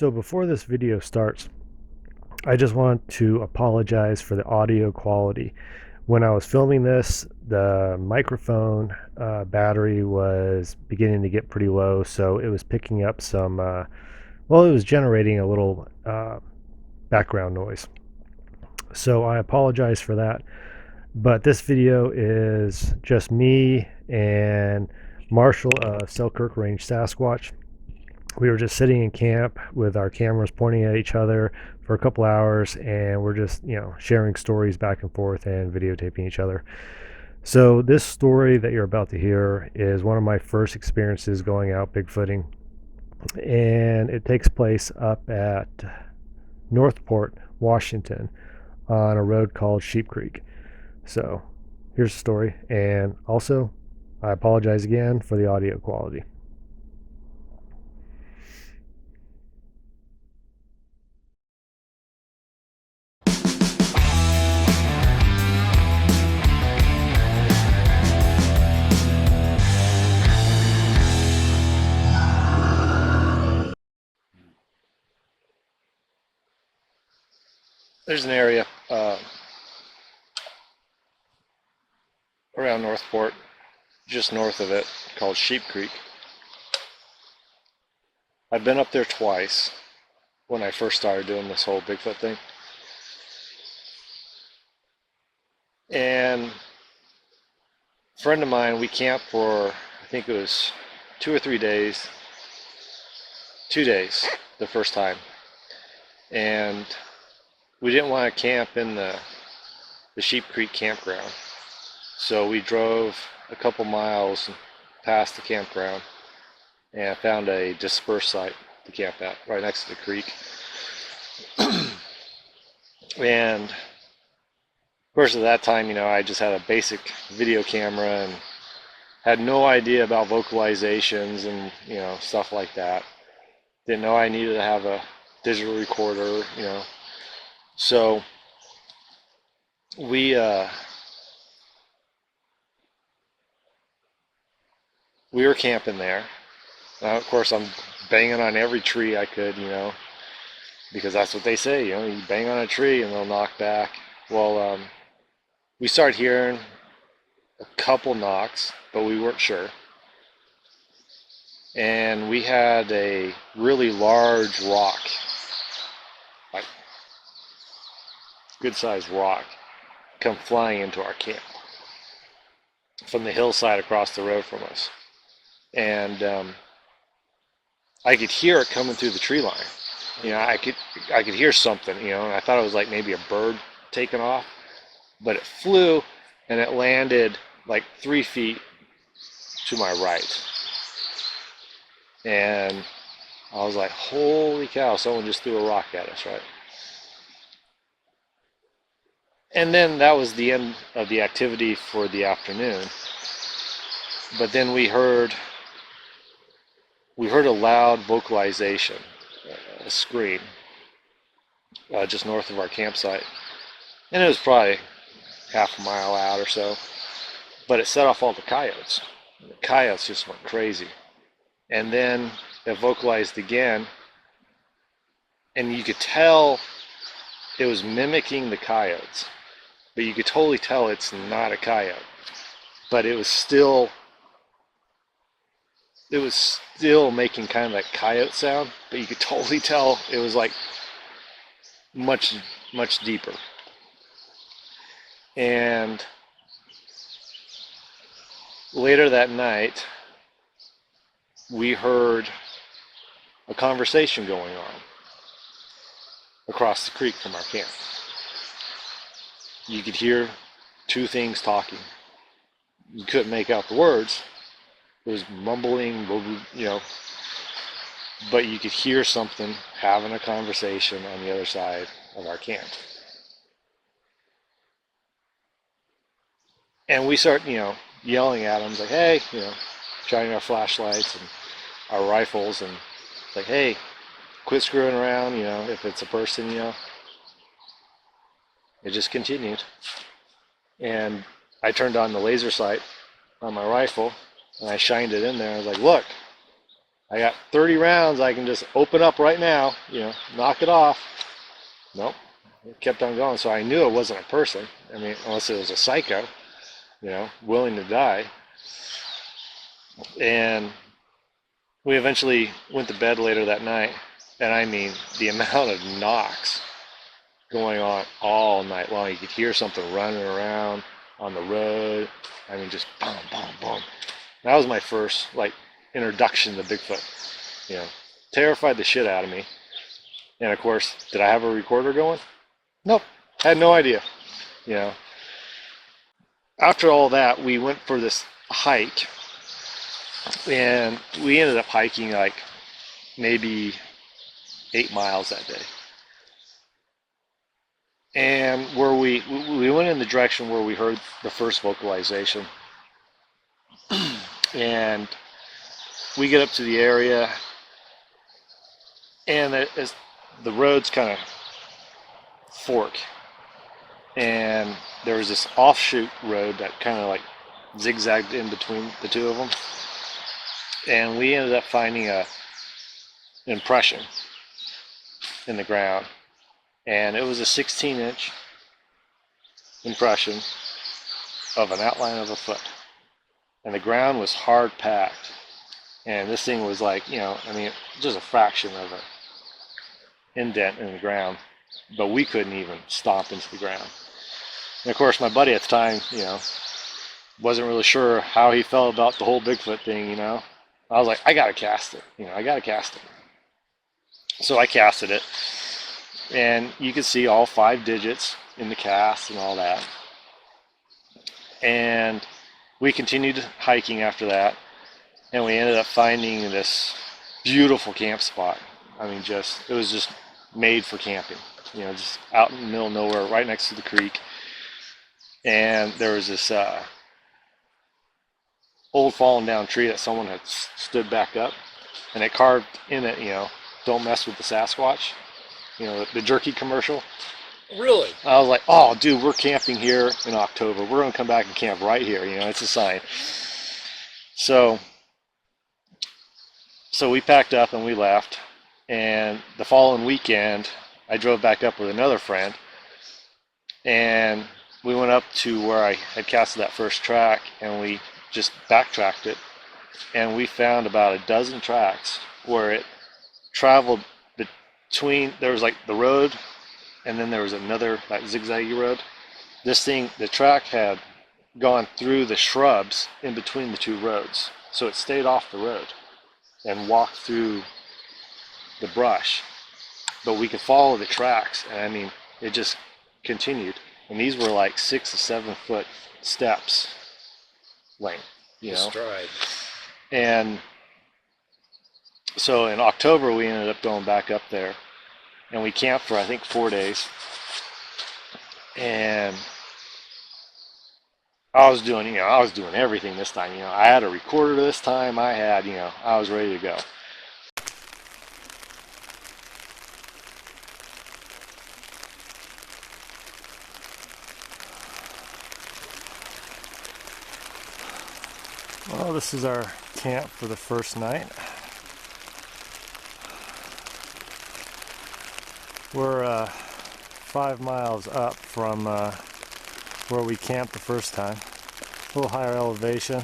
So before this video starts, I just want to apologize for the audio quality. When I was filming this, the microphone battery was beginning to get pretty low, so it was picking up some, well, it was generating a little background noise. So I apologize for that. But this video is just me and Marshall of Selkirk Range Sasquatch. We were just sitting in camp with our cameras pointing at each other for a couple hours, and we're just, sharing stories back and forth and videotaping each other. So this story that you're about to hear is one of my first experiences going out Bigfooting, and it takes place up at Northport, Washington, on a road called Sheep Creek. So here's the story, and also I apologize again for the audio quality. There's an area around Northport, just north of it, called Sheep Creek. I've been up there twice when I first started doing this whole Bigfoot thing. And a friend of mine, we camped for, I think it was 2 or 3 days. 2 days the first time. And we didn't want to camp in the Sheep Creek campground. So we drove a couple miles past the campground and found a dispersed site to camp at, right next to the creek. And of course at that time, I just had a basic video camera and had no idea about vocalizations and, stuff like that. Didn't know I needed to have a digital recorder, So we were camping there. Of course, I'm banging on every tree I could, because that's what they say, you bang on a tree and they'll knock back. Well, we started hearing a couple knocks, but we weren't sure. And we had a really large rock, like good-sized rock, come flying into our camp from the hillside across the road from us. And I could hear it coming through the tree line. I could hear something, and I thought it was like maybe a bird taking off, but it flew and it landed like 3 feet to my right. And I was like, holy cow, someone just threw a rock at us, right? And then that was the end of the activity for the afternoon. But then we heard a loud vocalization, a scream, just north of our campsite. And it was probably half a mile out or so. But it set off all the coyotes. The coyotes just went crazy. And then it vocalized again. And you could tell it was mimicking the coyotes. But you could totally tell it's not a coyote. But it was still making kind of that coyote sound, but you could totally tell it was like much, much deeper. And later that night, we heard a conversation going on across the creek from our camp. You could hear two things talking. You couldn't make out the words. It was mumbling, but you could hear something having a conversation on the other side of our camp. And we start, yelling at them, like, hey, shining our flashlights and our rifles, and like, hey, quit screwing around, if it's a person, It just continued. And I turned on the laser sight on my rifle, and I shined it in there. I was like, look, I got 30 rounds I can just open up right now, knock it off. Nope. It kept on going. So I knew it wasn't a person. I mean, unless it was a psycho, willing to die. And we eventually went to bed later that night. And I mean, the amount of knocks going on all night long. You could hear something running around on the road. I mean, just boom, boom, boom. That was my first, introduction to Bigfoot. Terrified the shit out of me. And of course, did I have a recorder going? Nope. Had no idea. After all that, we went for this hike. And we ended up hiking maybe 8 miles that day. And where we went in the direction where we heard the first vocalization. And we get up to the area, and the roads kind of fork. And there was this offshoot road that kind of zigzagged in between the two of them. And we ended up finding an impression in the ground. And it was a 16-inch impression of an outline of a foot. And the ground was hard packed. And this thing was just a fraction of an indent in the ground. But we couldn't even stomp into the ground. And of course, my buddy at the time, wasn't really sure how he felt about the whole Bigfoot thing, I was like, I gotta cast it. I gotta cast it. So I casted it. And you could see all 5 digits in the cast and all that. And we continued hiking after that. And we ended up finding this beautiful camp spot. I mean, it was just made for camping. Just out in the middle of nowhere, right next to the creek. And there was this old fallen down tree that someone had stood back up. And it carved in it, don't mess with the Sasquatch. The jerky commercial. Really? I was like, oh, dude, we're camping here in October. We're going to come back and camp right here. It's a sign. So we packed up and we left. And the following weekend, I drove back up with another friend. And we went up to where I had casted that first track. And we just backtracked it. And we found about a dozen tracks where it traveled between, there was the road, and then there was another zigzaggy road. This thing, the track had gone through the shrubs in between the two roads, so it stayed off the road and walked through the brush. But we could follow the tracks, and I mean, it just continued. And these were 6 to 7 foot steps length, Stride. And so in October, we ended up going back up there, and we camped for, I think, 4 days. And I was doing everything this time. I had a recorder this time. I had, I was ready to go. Well, this is our camp for the first night. We're 5 miles up from where we camped the first time. A little higher elevation.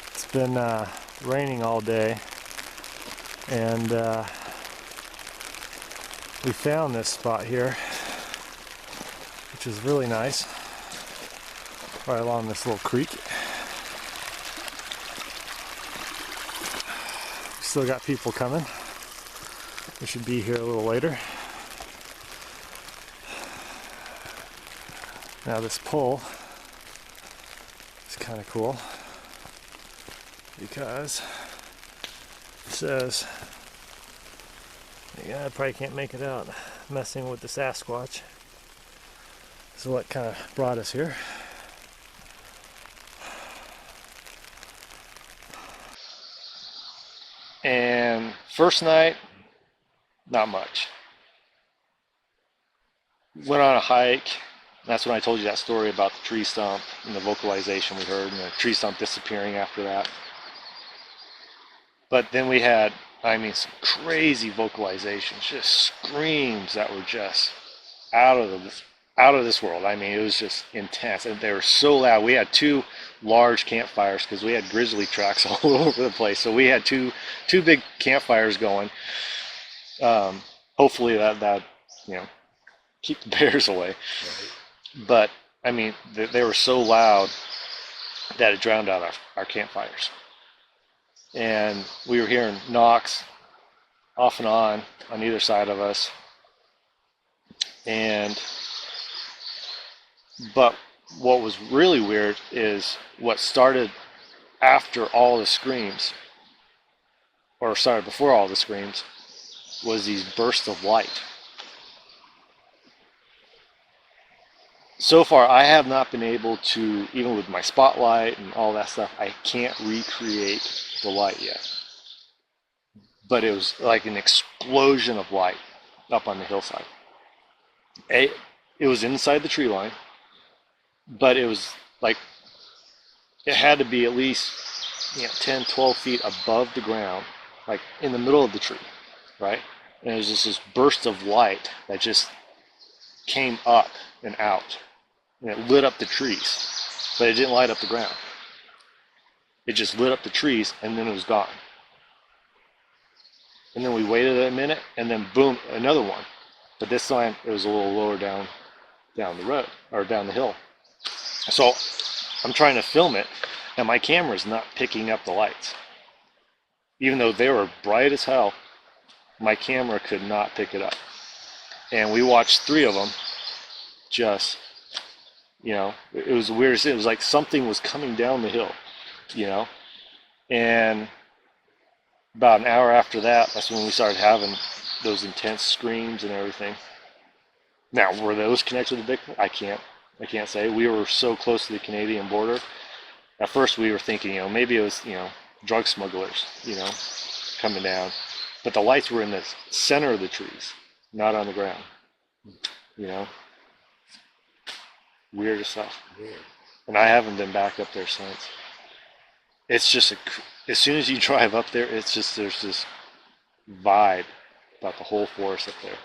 It's been raining all day, and we found this spot here, which is really nice, right along this little creek. Still got people coming. We should be here a little later. Now this pole is kind of cool because it says, I probably can't make it out, messing with the Sasquatch. This is what kind of brought us here. And first night, not much. Went on a hike. That's when I told you that story about the tree stump and the vocalization we heard, and the tree stump disappearing after that. But then we had, I mean, some crazy vocalizations, just screams that were just out of the out of this world. I mean, it was just intense, and they were so loud. We had two large campfires because we had grizzly tracks all over the place. So we had two big campfires going. Hopefully that you know keep the bears away. Right. But I mean, they were so loud that it drowned out our campfires. And we were hearing knocks off and on either side of us. But what was really weird is what started after all the screams, or sorry, before all the screams, was these bursts of light. So far, I have not been able to, even with my spotlight and all that stuff, I can't recreate the light yet. But it was like an explosion of light up on the hillside. It was inside the tree line, but it was like, it had to be at least 10, 12 feet above the ground, like in the middle of the tree, right? And it was just this burst of light that just came up and out. And it lit up the trees, but it didn't light up the ground. It just lit up the trees, and then it was gone. And then we waited a minute, and then boom, another one. But this time it was a little lower down the road, or down the hill. So I'm trying to film it, and my camera's not picking up the lights. Even though they were bright as hell, my camera could not pick it up. And we watched 3 of them just, it was the weirdest thing. It was like something was coming down the hill, and about an hour after that, that's when we started having those intense screams and everything. Now, were those connected to Bigfoot? I can't say. We were so close to the Canadian border. At first, we were thinking, maybe it was, drug smugglers, coming down. But the lights were in the center of the trees, not on the ground. Weird stuff. Weird. And I haven't been back up there since. It's just, as soon as you drive up there, it's just, there's this vibe about the whole forest up there.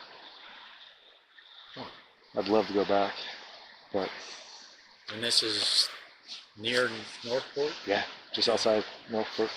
I'd love to go back, but. And this is near Northport? Yeah, just outside Northport.